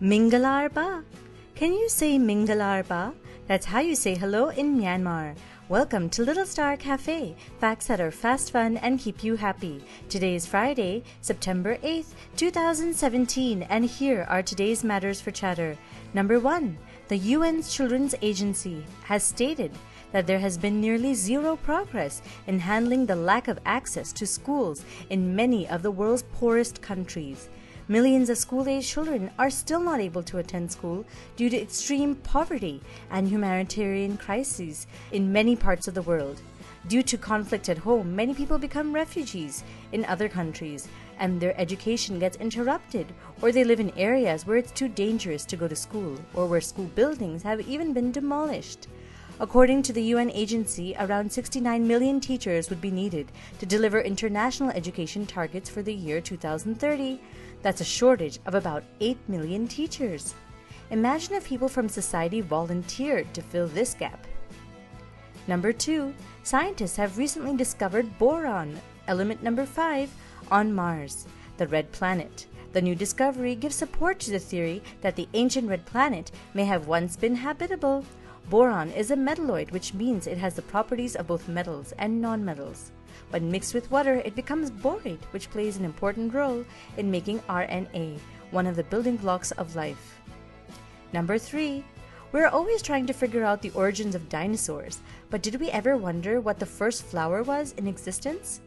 Mingalar ba? Can you say Mingalar ba? That's how you say hello in Myanmar. Welcome to Little Star Cafe, facts that are fast, fun, and keep you happy. Today is Friday, September 8th, 2017, and here are today's matters for chatter. Number 1. The UN's Children's Agency has stated that there has been nearly zero progress in handling the lack of access to schools in many of the world's poorest countries. Millions of school-aged children are still not able to attend school due to extreme poverty and humanitarian crises in many parts of the world. Due to conflict at home, many people become refugees in other countries, and their education gets interrupted, or they live in areas where it's too dangerous to go to school, or where school buildings have even been demolished. According to the UN agency, around 69 million teachers would be needed to deliver international education targets for the year 2030. That's a shortage of about 8 million teachers. Imagine if people from society volunteered to fill this gap. Number 2. Scientists have recently discovered boron, element number 5, on Mars, the red planet. The new discovery gives support to the theory that the ancient red planet may have once been habitable. Boron is a metalloid, which means it has the properties of both metals and nonmetals. When mixed with water, it becomes borate, which plays an important role in making RNA, one of the building blocks of life. Number 3. We're always trying to figure out the origins of dinosaurs, but did we ever wonder what the first flower was in existence?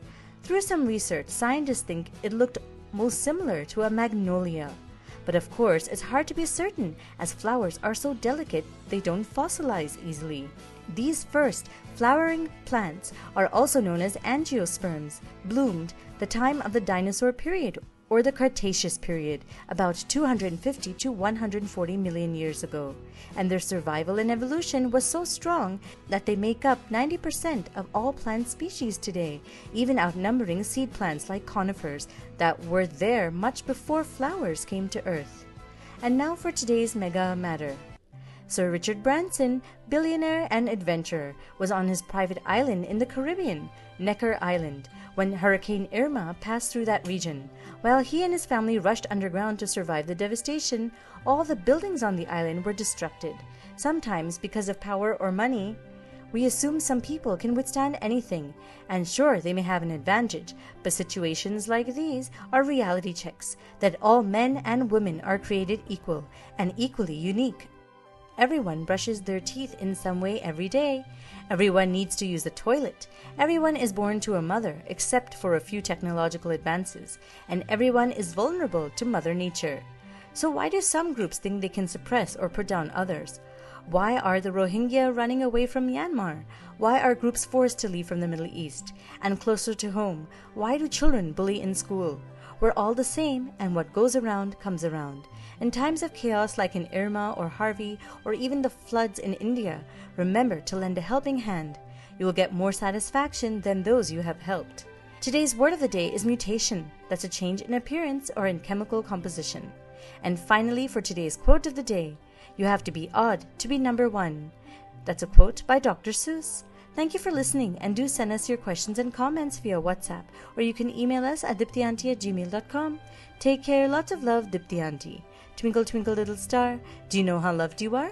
Through some research, scientists think it looked most similar to a magnolia. But of course, it's hard to be certain, as flowers are so delicate they don't fossilize easily. These first flowering plants are also known as angiosperms, bloomed the time of the dinosaur period, or the Cretaceous period, about 250 to 140 million years ago. And their survival and evolution was so strong that they make up 90% of all plant species today, even outnumbering seed plants like conifers that were there much before flowers came to Earth. And now for today's mega matter. Sir Richard Branson, billionaire and adventurer, was on his private island in the Caribbean, Necker Island, when Hurricane Irma passed through that region. While he and his family rushed underground to survive the devastation, all the buildings on the island were destructed. Sometimes, because of power or money, we assume some people can withstand anything, and sure, they may have an advantage, but situations like these are reality checks, that all men and women are created equal and equally unique. Everyone brushes their teeth in some way every day. Everyone needs to use the toilet. Everyone is born to a mother, except for a few technological advances, and everyone is vulnerable to Mother Nature. So why do some groups think they can suppress or put down others? Why are the Rohingya running away from Myanmar? Why are groups forced to leave from the Middle East? And closer to home, why do children bully in school? We're all the same, and what goes around comes around. In times of chaos like in Irma or Harvey, or even the floods in India, remember to lend a helping hand. You will get more satisfaction than those you have helped. Today's word of the day is mutation. That's a change in appearance or in chemical composition. And finally, for today's quote of the day, you have to be odd to be number 1. That's a quote by Dr. Seuss. Thank you for listening, and do send us your questions and comments via WhatsApp, or you can email us at diptyanti@gmail.com. Take care, lots of love, Dipti Aunty. Twinkle, twinkle, little star, do you know how loved you are?